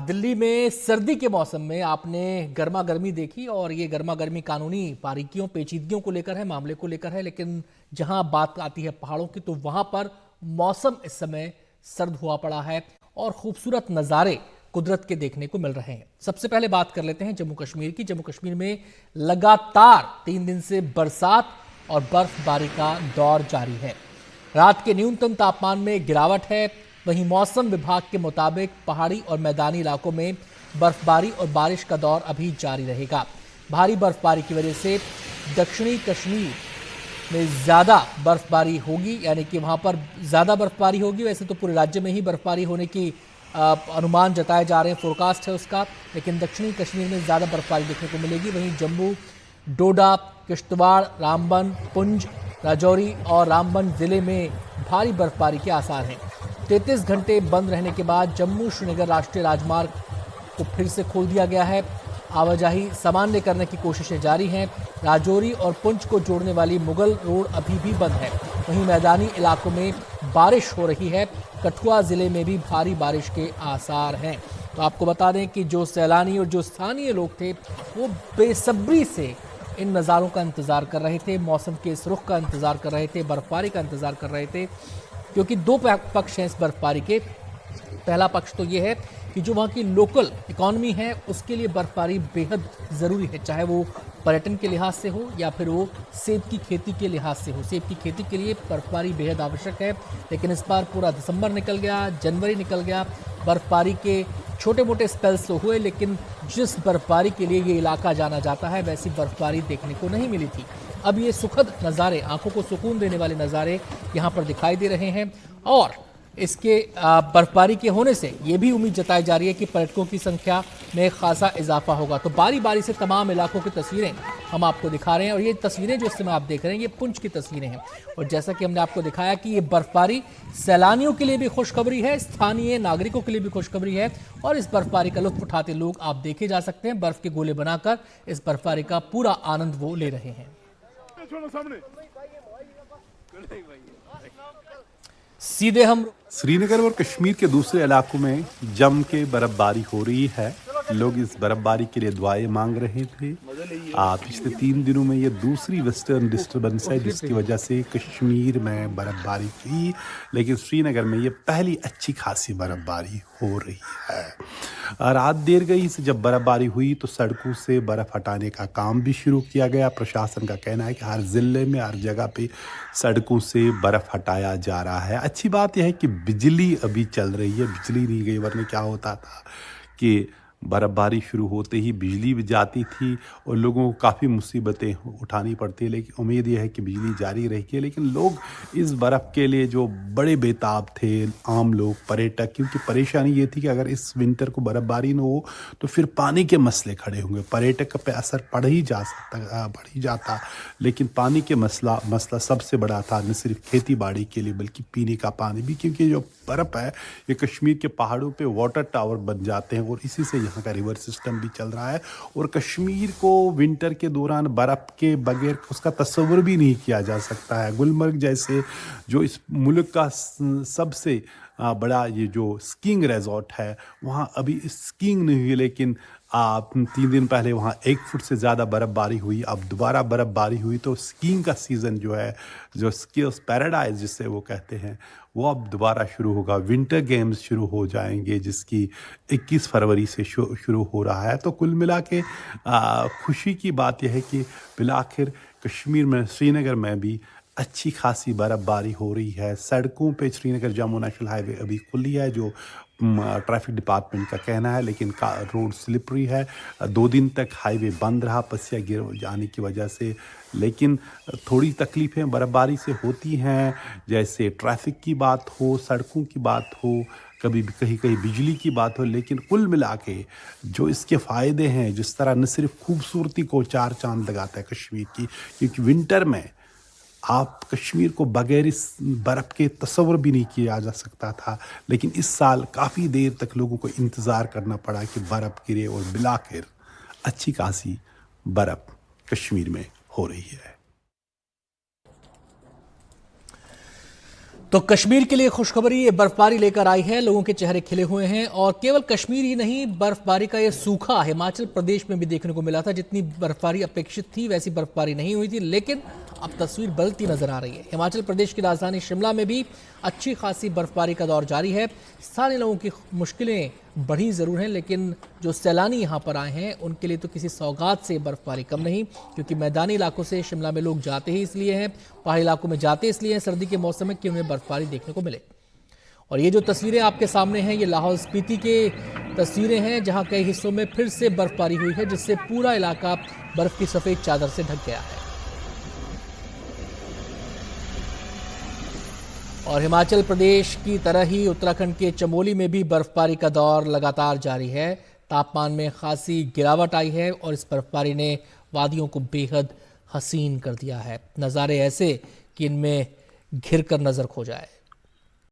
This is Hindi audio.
दिल्ली में सर्दी के मौसम में आपने गर्मा गर्मी देखी और ये गर्मा गर्मी कानूनी बारीकियों पेचीदगियों को लेकर है, मामले को लेकर है। लेकिन जहां बात आती है पहाड़ों की तो वहां पर मौसम इस समय सर्द हुआ पड़ा है और खूबसूरत नज़ारे कुदरत के देखने को मिल रहे हैं। सबसे पहले बात कर लेते हैं जम्मू कश्मीर की। जम्मू कश्मीर में लगातार 3 दिन से बरसात और बर्फबारी का दौर जारी है। रात के न्यूनतम तापमान में गिरावट है। वहीं मौसम विभाग के मुताबिक पहाड़ी और मैदानी इलाकों में बर्फबारी और बारिश का दौर अभी जारी रहेगा। भारी बर्फबारी की वजह से दक्षिणी कश्मीर में ज़्यादा बर्फबारी होगी, यानी कि वहाँ पर ज़्यादा बर्फबारी होगी। वैसे तो पूरे राज्य में ही बर्फबारी होने की अनुमान जताए जा रहे हैं, फोरकास्ट है उसका, लेकिन दक्षिणी कश्मीर में ज़्यादा बर्फबारी देखने को मिलेगी। वहीं जम्मू, डोडा, किश्तवाड़, रामबन, पुंछ, राजौरी और रामबन ज़िले में भारी बर्फबारी के आसार हैं। 33 घंटे बंद रहने के बाद जम्मू श्रीनगर राष्ट्रीय राजमार्ग को फिर से खोल दिया गया है। आवाजाही सामान्य करने की कोशिशें जारी हैं। राजौरी और पुंछ को जोड़ने वाली मुगल रोड अभी भी बंद है। वहीं मैदानी इलाकों में बारिश हो रही है। कठुआ ज़िले में भी भारी बारिश के आसार हैं। तो आपको बता दें कि जो सैलानी और जो स्थानीय लोग थे वो बेसब्री से इन नज़ारों का इंतज़ार कर रहे थे, मौसम के इस रुख का इंतज़ार कर रहे थे, बर्फबारी का इंतज़ार कर रहे थे, क्योंकि दो पक्ष हैं इस बर्फबारी के। पहला पक्ष तो ये है कि जो वहाँ की लोकल इकॉनमी है उसके लिए बर्फबारी बेहद ज़रूरी है, चाहे वो पर्यटन के लिहाज से हो या फिर वो सेब की खेती के लिहाज से हो। सेब की खेती के लिए बर्फबारी बेहद आवश्यक है, लेकिन इस बार पूरा दिसंबर निकल गया, जनवरी निकल गया, बर्फबारी के छोटे मोटे स्पेल्स तो हुए, लेकिन जिस बर्फबारी के लिए ये इलाका जाना जाता है वैसी बर्फबारी देखने को नहीं मिली थी। अब ये सुखद नज़ारे, आंखों को सुकून देने वाले नज़ारे यहाँ पर दिखाई दे रहे हैं और इसके बर्फबारी के होने से ये भी उम्मीद जताई जा रही है कि पर्यटकों की संख्या में खासा इजाफा होगा। तो बारी बारी से तमाम इलाकों की तस्वीरें हम आपको दिखा रहे हैं और ये तस्वीरें जो इस समय आप देख रहे हैं ये पुंछ की तस्वीरें हैं। और जैसा कि हमने आपको दिखाया कि ये बर्फबारी सैलानियों के लिए भी खुशखबरी है, स्थानीय नागरिकों के लिए भी खुशखबरी है और इस बर्फबारी का लुत्फ उठाते लोग आप देखे जा सकते हैं। बर्फ के गोले बनाकर इस बर्फबारी का पूरा आनंद वो ले रहे हैं। सीधे हम श्रीनगर और कश्मीर के दूसरे इलाकों में जम के बर्फबारी हो रही है। लोग इस बर्फबारी के लिए दुआएं मांग रहे थे। पिछले 3 दिनों में ये दूसरी वेस्टर्न डिस्टर्बेंस है जिसकी वजह से कश्मीर में बर्फबारी हुई, लेकिन श्रीनगर में ये पहली अच्छी खासी बर्फबारी हो रही है। रात देर गई से जब बर्फबारी हुई तो सड़कों से बर्फ हटाने का काम भी शुरू किया गया। प्रशासन का कहना है कि हर जिले में हर जगह पे सड़कों से बर्फ हटाया जा रहा है। अच्छी बात यह है कि बिजली अभी चल रही है, बिजली नहीं गई, वरना क्या होता था कि बर्फबारी शुरू होते ही बिजली भी जाती थी और लोगों को काफ़ी मुसीबतें उठानी पड़ती है। लेकिन उम्मीद यह है कि बिजली जारी रहेगी। लेकिन लोग इस बर्फ़ के लिए जो बड़े बेताब थे, आम लोग, पर्यटक, क्योंकि परेशानी ये थी कि अगर इस विंटर को बर्फबारी न हो तो फिर पानी के मसले खड़े होंगे। पर्यटक पे असर बढ़ ही जाता, लेकिन पानी के मसला सबसे बड़ा था, न सिर्फ खेती बाड़ी के लिए बल्कि पीने का पानी भी, क्योंकि जो बर्फ़ है ये कश्मीर के पहाड़ों पे वाटर टावर बन जाते हैं और इसी से यहाँ का रिवर सिस्टम भी चल रहा है। और कश्मीर को विंटर के दौरान बर्फ़ के बगैर उसका तस्वर भी नहीं किया जा सकता है। गुलमर्ग जैसे जो इस मुल्क का सबसे बड़ा ये जो स्कीइंग रिजॉर्ट है वहाँ अभी स्कीइंग नहीं हुई, लेकिन 3 दिन पहले वहाँ 1 फुट से ज़्यादा बर्फबारी हुई। अब दोबारा बर्फबारी हुई तो स्कीइंग का सीज़न जो है, जो स्कीइंग पैराडाइज जिससे वो कहते हैं, वो अब दोबारा शुरू होगा। विंटर गेम्स शुरू हो जाएंगे जिसकी 21 फरवरी से शुरू हो रहा है। तो कुल मिला के खुशी की बात यह है कि बिलाखिर कश्मीर में, श्रीनगर में भी अच्छी खासी बर्फबारी हो रही है। सड़कों पे श्रीनगर जम्मू नेशनल हाईवे अभी खुली है, जो ट्रैफिक डिपार्टमेंट का कहना है, लेकिन रोड स्लिपरी है। 2 दिन तक हाईवे बंद रहा पसिया गिर जाने की वजह से, लेकिन थोड़ी तकलीफ़ें बर्फबारी से होती हैं, जैसे ट्रैफिक की बात हो, सड़कों की बात हो, कभी भी कहीं कहीं बिजली की बात हो। लेकिन कुल मिला के जो इसके फ़ायदे हैं, जिस तरह न सिर्फ खूबसूरती को 4 चांद लगाता है कश्मीर की, क्योंकि विंटर में आप कश्मीर को बगैर इस बर्फ़ के तस्वर भी नहीं किया जा सकता था, लेकिन इस साल काफ़ी देर तक लोगों को इंतज़ार करना पड़ा कि बर्फ़ गिरे और बिलाखिर अच्छी खासी बर्फ़ कश्मीर में हो रही है। तो कश्मीर के लिए खुशखबरी, ये बर्फबारी लेकर आई है। लोगों के चेहरे खिले हुए हैं और केवल कश्मीर ही नहीं, बर्फबारी का ये सूखा हिमाचल प्रदेश में भी देखने को मिला था। जितनी बर्फबारी अपेक्षित थी वैसी बर्फबारी नहीं हुई थी, लेकिन अब तस्वीर बदलती नजर आ रही है। हिमाचल प्रदेश की राजधानी शिमला में भी अच्छी खासी बर्फबारी का दौर जारी है। स्थानीय लोगों की मुश्किलें बढ़ी जरूर हैं, लेकिन जो सैलानी यहाँ पर आए हैं उनके लिए तो किसी सौगात से बर्फबारी कम नहीं, क्योंकि मैदानी इलाकों से शिमला में लोग जाते ही इसलिए हैं, पहाड़ी इलाकों में जाते इसलिए हैं सर्दी के मौसम में कि उन्हें बर्फबारी देखने को मिले। और ये जो तस्वीरें आपके सामने हैं, ये लाहौल स्पीति के तस्वीरें हैं, जहाँ कई हिस्सों में फिर से बर्फबारी हुई है, जिससे पूरा इलाका बर्फ की सफेद चादर से ढक गया है। और हिमाचल प्रदेश की तरह ही उत्तराखंड के चमोली में भी बर्फबारी का दौर लगातार जारी है। तापमान में खासी गिरावट आई है और इस बर्फबारी ने वादियों को बेहद हसीन कर दिया है। नज़ारे ऐसे कि इनमें घिर कर नजर खो जाए।